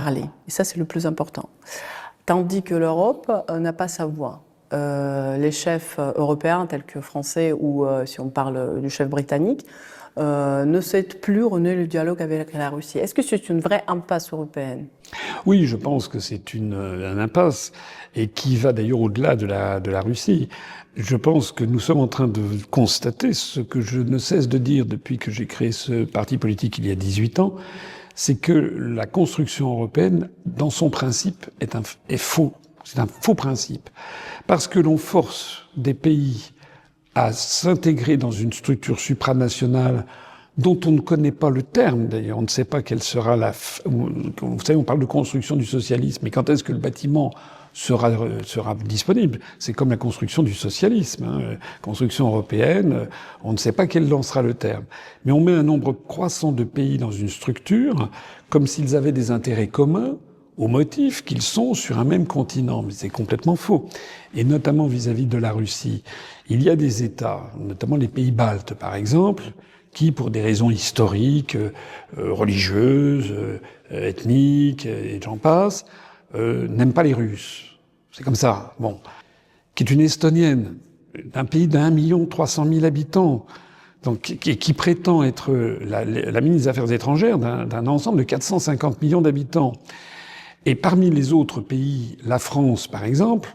parler. Et ça, c'est le plus important. Tandis que l'Europe n'a pas sa voix. Les chefs européens, tels que français ou si on parle du chef britannique, ne souhaitent plus renouer le dialogue avec la Russie. Est-ce que c'est une vraie impasse européenne? Oui, je pense que c'est une impasse et qui va d'ailleurs au-delà de la Russie. Je pense que nous sommes en train de constater ce que je ne cesse de dire depuis que j'ai créé ce parti politique il y a 18 ans, c'est que la construction européenne, dans son principe, est faux. C'est un faux principe. Parce que l'on force des pays à s'intégrer dans une structure supranationale dont on ne connaît pas le terme, d'ailleurs. On ne sait pas quelle sera vous savez, on parle de construction du socialisme, mais quand est-ce que le bâtiment sera disponible? C'est comme la construction du socialisme, hein. Construction européenne, on ne sait pas quel en sera le terme. Mais on met un nombre croissant de pays dans une structure comme s'ils avaient des intérêts communs, au motif qu'ils sont sur un même continent. Mais c'est complètement faux. Et notamment vis-à-vis de la Russie. Il y a des États, notamment les pays baltes par exemple, qui, pour des raisons historiques, religieuses, ethniques, et j'en passe, n'aiment pas les Russes. C'est comme ça. Bon. Qui est une Estonienne, d'un pays d'1,3 million habitants, donc qui prétend être la ministre des Affaires étrangères d'un ensemble de 450 millions d'habitants. Et parmi les autres pays, la France, par exemple,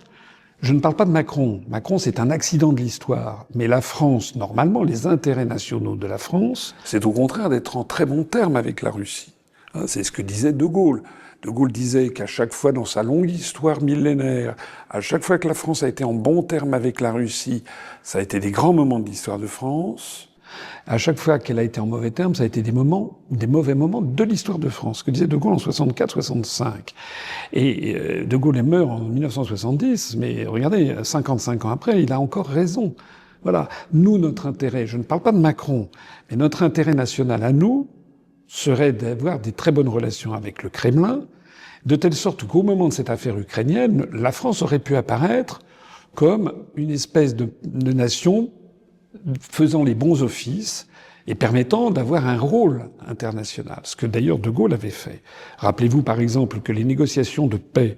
je ne parle pas de Macron. Macron, c'est un accident de l'histoire. Mais la France, normalement, les intérêts nationaux de la France, c'est au contraire d'être en très bons termes avec la Russie. C'est ce que disait De Gaulle. De Gaulle disait qu'à chaque fois dans sa longue histoire millénaire, à chaque fois que la France a été en bons termes avec la Russie, ça a été des grands moments de l'histoire de France. À chaque fois qu'elle a été en mauvais termes, ça a été des mauvais moments de l'histoire de France, ce que disait De Gaulle en 64-65. Et De Gaulle meurt en 1970, mais regardez, 55 ans après, il a encore raison. Voilà. Nous, notre intérêt, je ne parle pas de Macron, mais notre intérêt national à nous serait d'avoir des très bonnes relations avec le Kremlin, de telle sorte qu'au moment de cette affaire ukrainienne, la France aurait pu apparaître comme une espèce de nation faisant les bons offices et permettant d'avoir un rôle international, ce que d'ailleurs De Gaulle avait fait. Rappelez-vous par exemple que les négociations de paix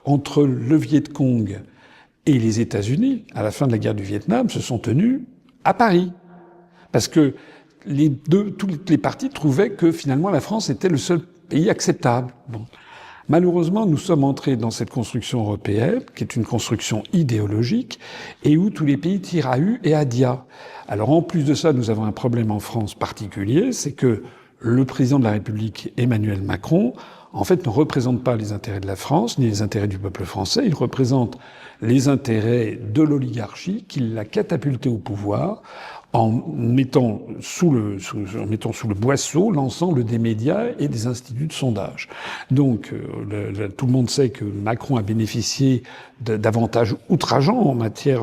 entre le Viet Cong et les États-Unis, à la fin de la guerre du Vietnam, se sont tenues à Paris. Parce que toutes les parties trouvaient que finalement la France était le seul pays acceptable. Bon. Malheureusement, nous sommes entrés dans cette construction européenne, qui est une construction idéologique, et où tous les pays tirent à U et à dia. Alors en plus de ça, nous avons un problème en France particulier, c'est que le président de la République, Emmanuel Macron, en fait, ne représente pas les intérêts de la France, ni les intérêts du peuple français, il représente les intérêts de l'oligarchie qui l'a catapulté au pouvoir en mettant sous le boisseau l'ensemble des médias et des instituts de sondage. Donc, tout le monde sait que Macron a bénéficié d'avantages outrageants en matière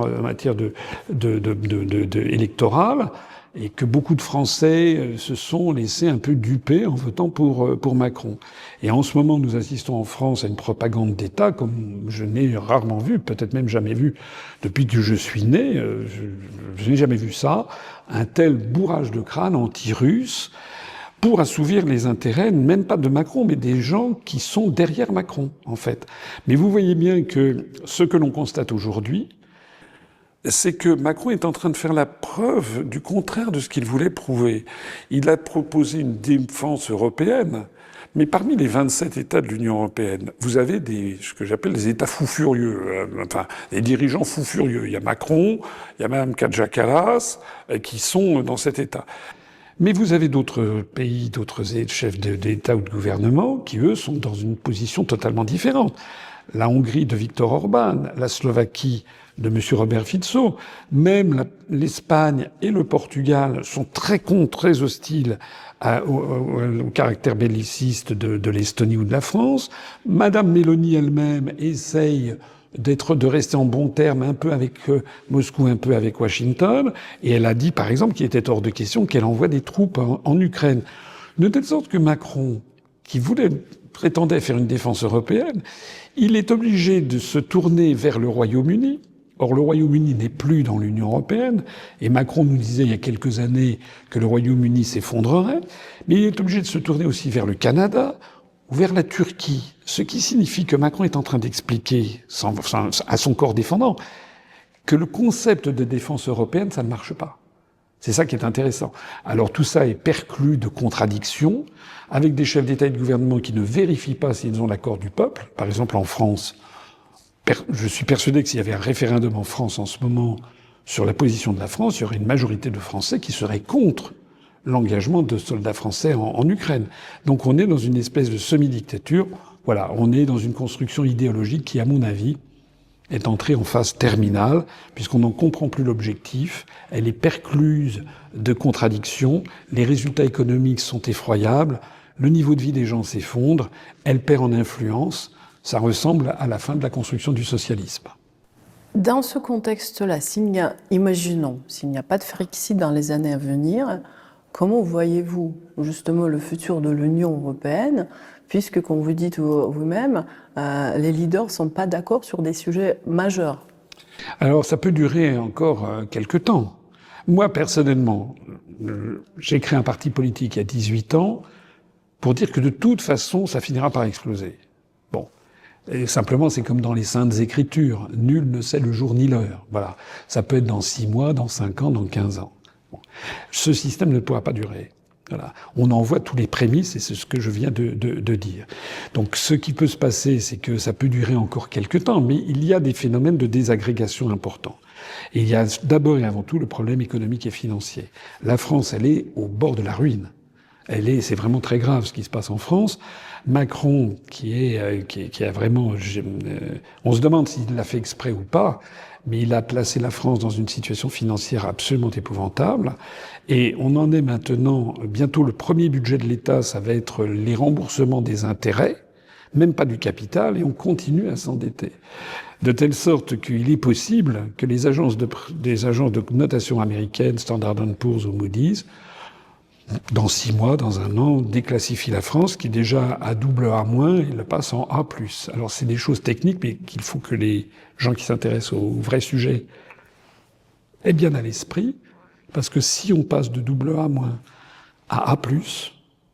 électorale, et que beaucoup de Français se sont laissés un peu duper en votant pour Macron. Et en ce moment, nous assistons en France à une propagande d'État comme je n'ai rarement vu, peut-être même jamais vu depuis que je suis né. Je n'ai jamais vu ça. Un tel bourrage de crâne anti-russe pour assouvir les intérêts, même pas de Macron, mais des gens qui sont derrière Macron, en fait. Mais vous voyez bien que ce que l'on constate aujourd'hui, c'est que Macron est en train de faire la preuve du contraire de ce qu'il voulait prouver. Il a proposé une défense européenne, mais parmi les 27 États de l'Union européenne, vous avez ce que j'appelle des États fous furieux, enfin des dirigeants fous furieux. Il y a Macron, il y a Mme Kaja Kallas, qui sont dans cet État. Mais vous avez d'autres pays, d'autres chefs d'État ou de gouvernement qui, eux, sont dans une position totalement différente. La Hongrie de Viktor Orban, la Slovaquie de M. Robert Fico, même l'Espagne et le Portugal sont très hostiles au caractère belliciste de l'Estonie ou de la France. Madame Mélanie elle-même essaye de rester en bons termes un peu avec Moscou, un peu avec Washington, et elle a dit par exemple qu'il était hors de question qu'elle envoie des troupes en Ukraine. De telle sorte que Macron, qui prétendait faire une défense européenne, il est obligé de se tourner vers le Royaume-Uni. Or, le Royaume-Uni n'est plus dans l'Union européenne, et Macron nous disait il y a quelques années que le Royaume-Uni s'effondrerait, mais il est obligé de se tourner aussi vers le Canada, ou vers la Turquie, ce qui signifie que Macron est en train d'expliquer, à son corps défendant, que le concept de défense européenne, ça ne marche pas. C'est ça qui est intéressant. Alors tout ça est perclus de contradictions, avec des chefs d'État et de gouvernement qui ne vérifient pas s'ils ont l'accord du peuple. Par exemple, en France, je suis persuadé que s'il y avait un référendum en France en ce moment sur la position de la France, il y aurait une majorité de Français qui seraient contre l'engagement de soldats français en Ukraine. Donc on est dans une espèce de semi-dictature. Voilà, on est dans une construction idéologique qui, à mon avis, est entrée en phase terminale, puisqu'on n'en comprend plus l'objectif, elle est percluse de contradictions, les résultats économiques sont effroyables, le niveau de vie des gens s'effondre, elle perd en influence, ça ressemble à la fin de la construction du socialisme. Dans ce contexte-là, imaginons, s'il n'y a pas de Frexit dans les années à venir, comment voyez-vous justement le futur de l'Union européenne, puisque, comme vous dites vous-même, les leaders ne sont pas d'accord sur des sujets majeurs? Alors ça peut durer encore quelque temps. Moi, personnellement, j'ai créé un parti politique il y a 18 ans pour dire que de toute façon, ça finira par exploser. Bon. Et simplement, c'est comme dans les Saintes Écritures. Nul ne sait le jour ni l'heure. Voilà. Ça peut être dans 6 mois, dans 5 ans, dans 15 ans. Bon. Ce système ne pourra pas durer. Voilà. On en voit tous les prémices et c'est ce que je viens de dire. Donc ce qui peut se passer, c'est que ça peut durer encore quelques temps, mais il y a des phénomènes de désagrégation importants. Et il y a d'abord et avant tout le problème économique et financier. La France, elle est au bord de la ruine. C'est vraiment très grave ce qui se passe en France. Macron, qui a vraiment, on se demande s'il l'a fait exprès ou pas, mais il a placé la France dans une situation financière absolument épouvantable. Et on en est maintenant, bientôt le premier budget de l'État, ça va être les remboursements des intérêts, même pas du capital, et on continue à s'endetter. De telle sorte qu'il est possible que des agences de notation américaines, Standard & Poor's ou Moody's, dans 6 mois, dans 1 an, déclassifie la France, qui déjà a double A-, et le passe en A+. Alors c'est des choses techniques, mais qu'il faut que les gens qui s'intéressent au vrai sujet aient bien à l'esprit, parce que si on passe de double A- à A+,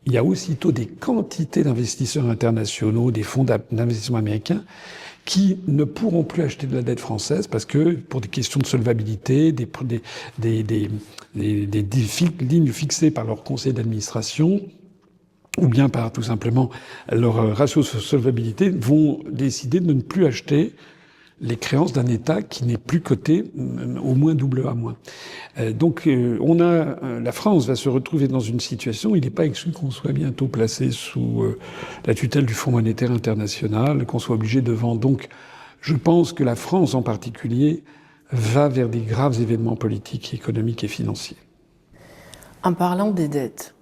il y a aussitôt des quantités d'investisseurs internationaux, des fonds d'investissement américains, qui ne pourront plus acheter de la dette française parce que, pour des questions de solvabilité, des lignes fixées par leur conseil d'administration, ou bien par tout simplement leur ratio de solvabilité, vont décider de ne plus acheter les créances d'un État qui n'est plus coté au moins double A-. Donc la France va se retrouver dans une situation, il n'est pas exclu qu'on soit bientôt placé sous la tutelle du Fonds monétaire international, qu'on soit obligé de vendre. Donc je pense que la France en particulier va vers des graves événements politiques, économiques et financiers. En parlant des dettes,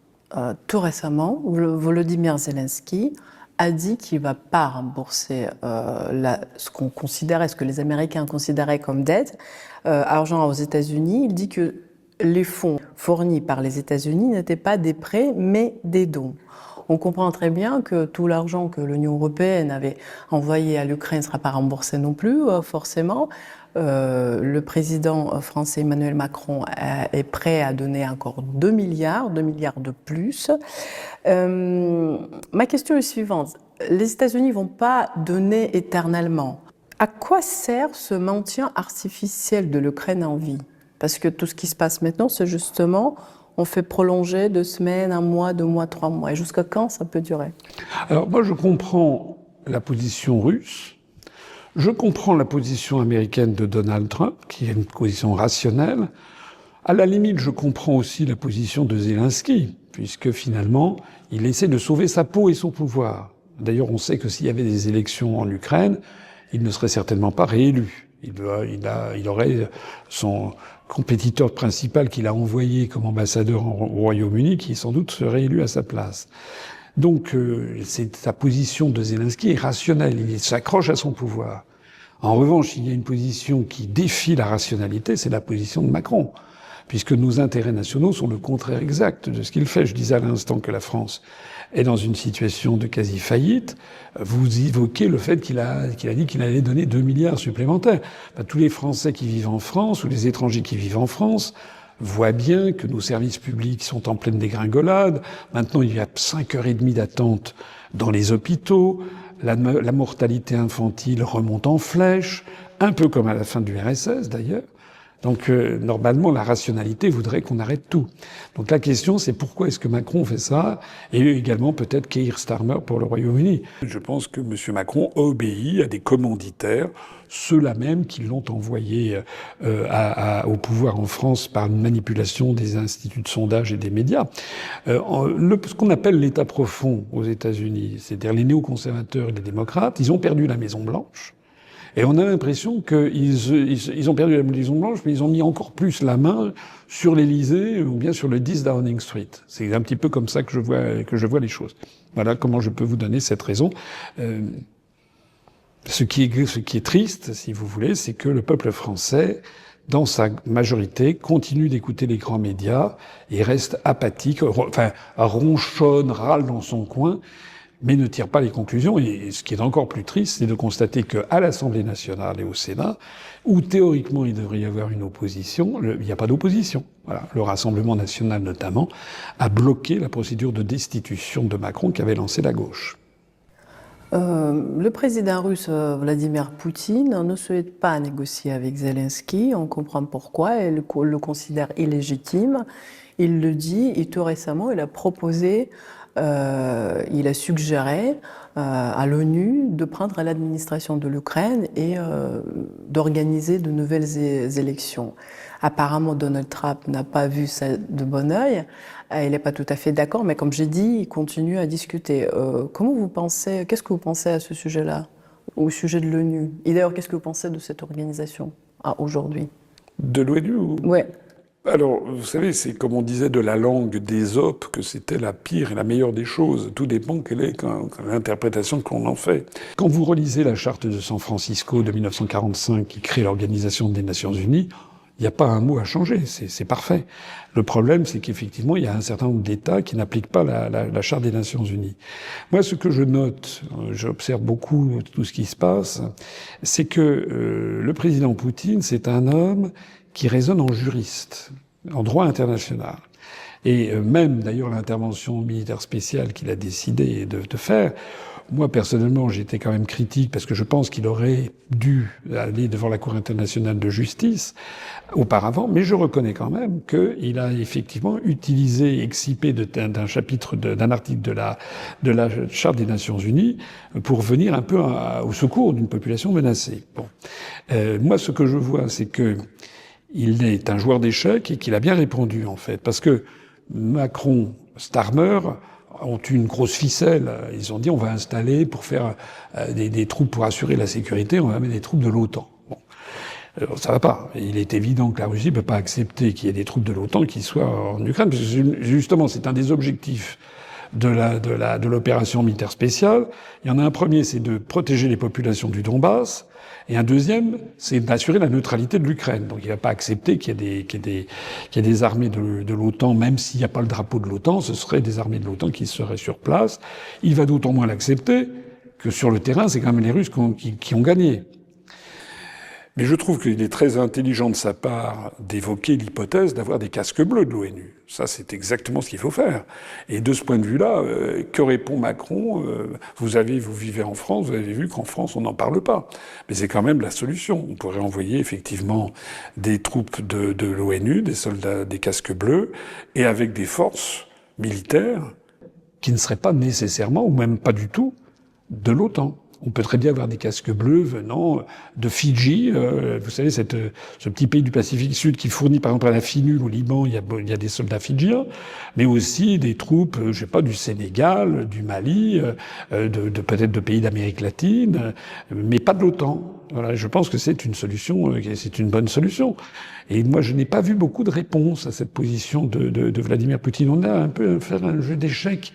tout récemment, Volodymyr Zelensky a dit qu'il ne va pas rembourser ce qu'on considérait, ce que les Américains considéraient comme dette, argent aux États-Unis. Il dit que les fonds fournis par les États-Unis n'étaient pas des prêts, mais des dons. On comprend très bien que tout l'argent que l'Union européenne avait envoyé à l'Ukraine ne sera pas remboursé non plus, forcément. Le président français Emmanuel Macron est prêt à donner encore 2 milliards de plus. Ma question est suivante. Les États-Unis ne vont pas donner éternellement. À quoi sert ce maintien artificiel de l'Ukraine en vie? Parce que tout ce qui se passe maintenant, c'est justement, on fait prolonger 2 semaines, 1 mois, 2 mois, 3 mois. Et jusqu'à quand ça peut durer? Alors moi, je comprends la position russe. Je comprends la position américaine de Donald Trump, qui est une position rationnelle. À la limite, je comprends aussi la position de Zelensky, puisque finalement, il essaie de sauver sa peau et son pouvoir. D'ailleurs, on sait que s'il y avait des élections en Ukraine, il ne serait certainement pas réélu. Il aurait son compétiteur principal qu'il a envoyé comme ambassadeur au Royaume-Uni, qui sans doute serait élu à sa place. Donc, sa position de Zelensky est rationnelle. Il s'accroche à son pouvoir. En revanche, il y a une position qui défie la rationalité, c'est la position de Macron. Puisque nos intérêts nationaux sont le contraire exact de ce qu'il fait. Je disais à l'instant que la France est dans une situation de quasi-faillite. Vous évoquez le fait qu'il a dit qu'il allait donner 2 milliards supplémentaires. Tous les Français qui vivent en France, ou les étrangers qui vivent en France, voit bien que nos services publics sont en pleine dégringolade. Maintenant, il y a 5 heures et demie d'attente dans les hôpitaux, la mortalité infantile remonte en flèche, un peu comme à la fin du RSS d'ailleurs. Donc normalement, la rationalité voudrait qu'on arrête tout. Donc la question, c'est pourquoi est-ce que Macron fait ça, et également peut-être Keir Starmer pour le Royaume-Uni. Je pense que M. Macron obéit à des commanditaires, ceux-là même qui l'ont envoyé au pouvoir en France par une manipulation des instituts de sondage et des médias. Ce qu'on appelle l'État profond aux États-Unis, c'est-à-dire les néoconservateurs et les démocrates, ils ont perdu la Maison-Blanche. Et on a l'impression qu'ils ont perdu la Maison-Blanche, mais ils ont mis encore plus la main sur l'Élysée ou bien sur le 10 Downing Street. C'est un petit peu comme ça que je vois les choses. Voilà comment je peux vous donner cette raison. Ce qui est triste, si vous voulez, c'est que le peuple français, dans sa majorité, continue d'écouter les grands médias et reste apathique, enfin ronchonne, râle dans son coin, mais ne tire pas les conclusions. Et ce qui est encore plus triste, c'est de constater qu'à l'Assemblée nationale et au Sénat, où théoriquement il devrait y avoir une opposition, il n'y a pas d'opposition. Voilà. Le Rassemblement national, notamment, a bloqué la procédure de destitution de Macron qu'avait lancée la gauche. Le président russe Vladimir Poutine ne souhaite pas négocier avec Zelensky. On comprend pourquoi. Il le considère illégitime. Il le dit. Et tout récemment, il a proposé, il a suggéré à l'ONU de prendre l'administration de l'Ukraine et d'organiser de nouvelles élections. Apparemment, Donald Trump n'a pas vu ça de bon œil. Il n'est pas tout à fait d'accord, mais comme j'ai dit, il continue à discuter. Qu'est-ce que vous pensez à ce sujet-là, au sujet de l'ONU? Et d'ailleurs, qu'est-ce que vous pensez de cette organisation aujourd'hui? De l'ONU ou... Ouais. Alors, vous savez, c'est comme on disait de la langue d'Ésope, que c'était la pire et la meilleure des choses. Tout dépend quelle est l'interprétation qu'on en fait. Quand vous relisez la charte de San Francisco de 1945 qui crée l'Organisation des Nations Unies, il n'y a pas un mot à changer, c'est parfait. Le problème, c'est qu'effectivement, il y a un certain nombre d'États qui n'appliquent pas la Charte des Nations Unies. Moi, ce que je note, j'observe beaucoup tout ce qui se passe, c'est que le président Poutine, c'est un homme qui raisonne en juriste, en droit international. Et même, d'ailleurs, l'intervention militaire spéciale qu'il a décidé de faire, moi, personnellement, j'étais quand même critique parce que je pense qu'il aurait dû aller devant la Cour internationale de justice auparavant, mais je reconnais quand même qu'il a effectivement utilisé, excipé d'un chapitre, d'un article de la Charte des Nations Unies pour venir un peu au secours d'une population menacée. Bon. Moi, ce que je vois, c'est que il est un joueur d'échecs et qu'il a bien répondu, en fait, parce que Macron, Starmer ont une grosse ficelle. Ils ont dit on va installer pour faire des troupes pour assurer la sécurité, on va mettre des troupes de l'OTAN. Bon. Alors, ça va pas. Il est évident que la Russie peut pas accepter qu'il y ait des troupes de l'OTAN qui soient en Ukraine, parce que justement c'est un des objectifs de l'opération militaire spéciale. Il y en a un premier, c'est de protéger les populations du Donbass. Et un deuxième, c'est d'assurer la neutralité de l'Ukraine. Donc il va pas accepter qu'il y ait des armées de l'OTAN, même s'il n'y a pas le drapeau de l'OTAN, ce seraient des armées de l'OTAN qui seraient sur place. Il va d'autant moins l'accepter que sur le terrain, c'est quand même les Russes qui ont gagné. Mais je trouve qu'il est très intelligent de sa part d'évoquer l'hypothèse d'avoir des casques bleus de l'ONU. Ça, c'est exactement ce qu'il faut faire. Et de ce point de vue-là, que répond Macron? Vous vivez en France, vous avez vu qu'en France, on n'en parle pas. Mais c'est quand même la solution. On pourrait envoyer effectivement des troupes de l'ONU, des soldats, des casques bleus, et avec des forces militaires qui ne seraient pas nécessairement, ou même pas du tout, de l'OTAN. On peut très bien avoir des casques bleus venant de Fidji, vous savez, ce petit pays du Pacifique Sud qui fournit par exemple à la FINUL au Liban, il y a des soldats fidjiens, mais aussi des troupes, je sais pas, du Sénégal, du Mali, peut-être de pays d'Amérique latine, mais pas de l'OTAN. Voilà, je pense que c'est une solution, c'est une bonne solution. Et moi, je n'ai pas vu beaucoup de réponses à cette position de Vladimir Poutine. On a un peu fait un jeu d'échecs.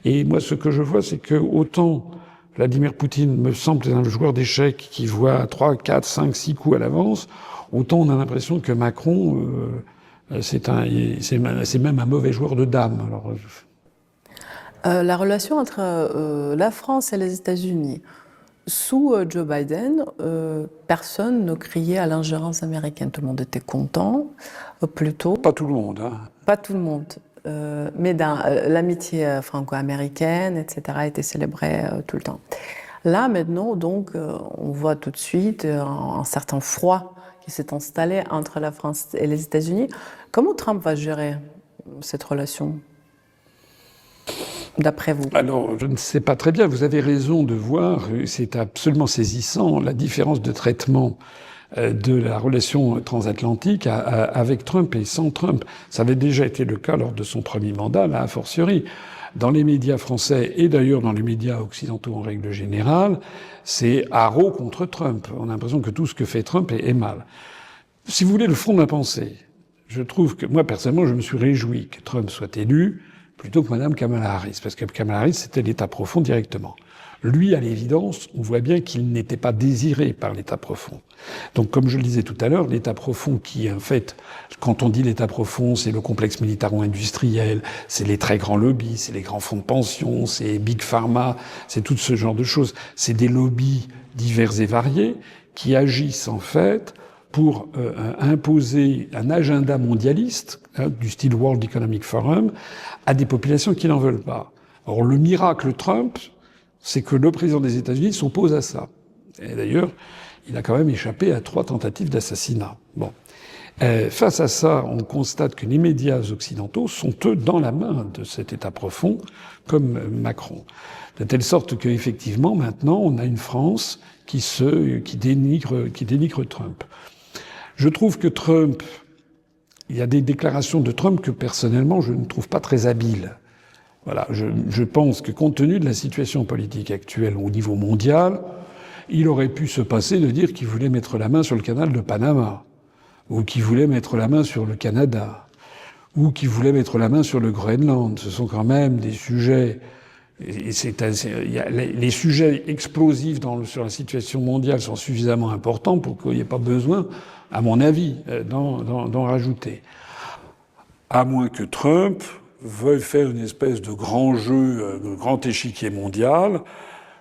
Et moi, ce que je vois, c'est que autant Vladimir Poutine me semble un joueur d'échecs qui voit 3, 4, 5, 6 coups à l'avance, autant on a l'impression que Macron, c'est même un mauvais joueur de dames. Alors, la relation entre la France et les États-Unis. Sous Joe Biden, personne ne criait à l'ingérence américaine. Tout le monde était content, plutôt. pas tout le monde, hein. Pas tout le monde. mais l'amitié franco-américaine, etc., était célébrée tout le temps. Là, maintenant, donc, on voit tout de suite un certain froid qui s'est installé entre la France et les États-Unis. Comment Trump va gérer cette relation, d'après vous? Alors, je ne sais pas très bien. Vous avez raison de voir, c'est absolument saisissant, la différence de traitement de la relation transatlantique avec Trump et sans Trump. Ça avait déjà été le cas lors de son premier mandat, là, a fortiori. Dans les médias français et d'ailleurs dans les médias occidentaux en règle générale, c'est haro contre Trump. On a l'impression que tout ce que fait Trump est mal. Si vous voulez le fond de ma pensée, je trouve que moi, personnellement, je me suis réjoui que Trump soit élu plutôt que Madame Kamala Harris, parce que Kamala Harris, c'était l'État profond directement. Lui, à l'évidence, on voit bien qu'il n'était pas désiré par l'État profond. Donc, comme je le disais tout à l'heure, l'État profond qui, en fait, quand on dit l'État profond, c'est le complexe militaro-industriel, c'est les très grands lobbies, c'est les grands fonds de pension, c'est Big Pharma, c'est tout ce genre de choses. C'est des lobbies divers et variés qui agissent, en fait, pour imposer un agenda mondialiste, du style World Economic Forum, à des populations qui n'en veulent pas. Or, le miracle Trump, c'est que le président des États-Unis s'oppose à ça. Et d'ailleurs, il a quand même échappé à 3 tentatives d'assassinat. Bon. Face à ça, on constate que les médias occidentaux sont, eux, dans la main de cet État profond, comme Macron. De telle sorte qu'effectivement, maintenant, on a une France qui dénigre Trump. Je trouve que Trump, il y a des déclarations de Trump que personnellement je ne trouve pas très habiles. Voilà, je pense que compte tenu de la situation politique actuelle au niveau mondial, il aurait pu se passer de dire qu'il voulait mettre la main sur le canal de Panama, ou qu'il voulait mettre la main sur le Canada, ou qu'il voulait mettre la main sur le Groenland. Ce sont quand même des sujets. Les sujets explosifs sur la situation mondiale sont suffisamment importants pour qu'il n'y ait pas besoin, à mon avis, d'en rajouter. À moins que Trump veuille faire une espèce de grand jeu, de grand échiquier mondial.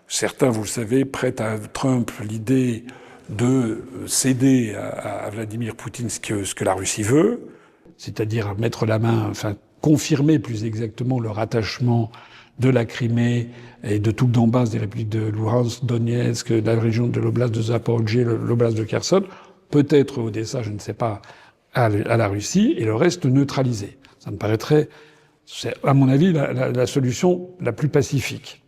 Certains, vous le savez, prêtent à Trump l'idée de céder à Vladimir Poutine ce que la Russie veut, c'est-à-dire mettre la main, enfin confirmer plus exactement le rattachement de la Crimée et de tout le Donbass, des républiques de Luhansk, Donetsk, de la région de l'oblast de Zaporozhye, l'oblast de Kherson, peut-être Odessa, je ne sais pas, à la Russie, et le reste neutralisé. Ça me paraîtrait, c'est à mon avis la solution la plus pacifique.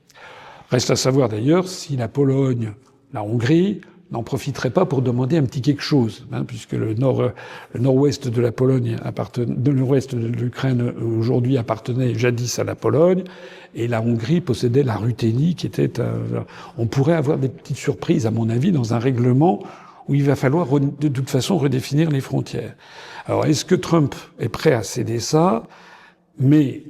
Reste à savoir d'ailleurs si la Pologne, la Hongrie n'en profiterait pas pour demander un petit quelque chose, puisque le nord-ouest de la Pologne le nord-ouest de l'Ukraine aujourd'hui appartenait jadis à la Pologne, et la Hongrie possédait la Ruthénie, qui était on pourrait avoir des petites surprises, à mon avis, dans un règlement où il va falloir de toute façon redéfinir les frontières. Alors, est-ce que Trump est prêt à céder ça? Mais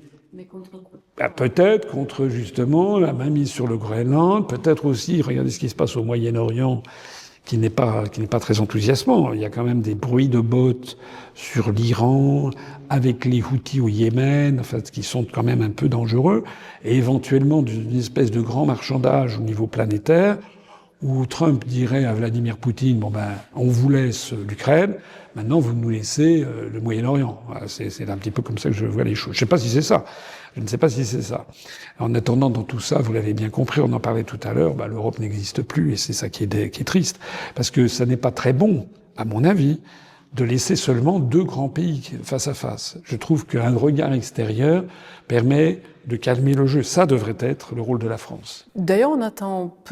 contre quoi? Peut-être contre, justement, la mainmise sur le Groenland, peut-être aussi, regardez ce qui se passe au Moyen-Orient, qui n'est pas très enthousiasmant. Il y a quand même des bruits de bottes sur l'Iran, avec les Houthis au Yémen, enfin, qui sont quand même un peu dangereux, et éventuellement d'une espèce de grand marchandage au niveau planétaire, où Trump dirait à Vladimir Poutine, bon ben, on vous laisse l'Ukraine, maintenant vous nous laissez le Moyen-Orient. Voilà, c'est un petit peu comme ça que je vois les choses. Je sais pas si c'est ça. Je ne sais pas si c'est ça. En attendant, dans tout ça, vous l'avez bien compris, on en parlait tout à l'heure, bah, l'Europe n'existe plus, et c'est ça qui est triste. Parce que ça n'est pas très bon, à mon avis, de laisser seulement 2 grands pays face à face. Je trouve qu'un regard extérieur permet de calmer le jeu. Ça devrait être le rôle de la France. D'ailleurs, on attend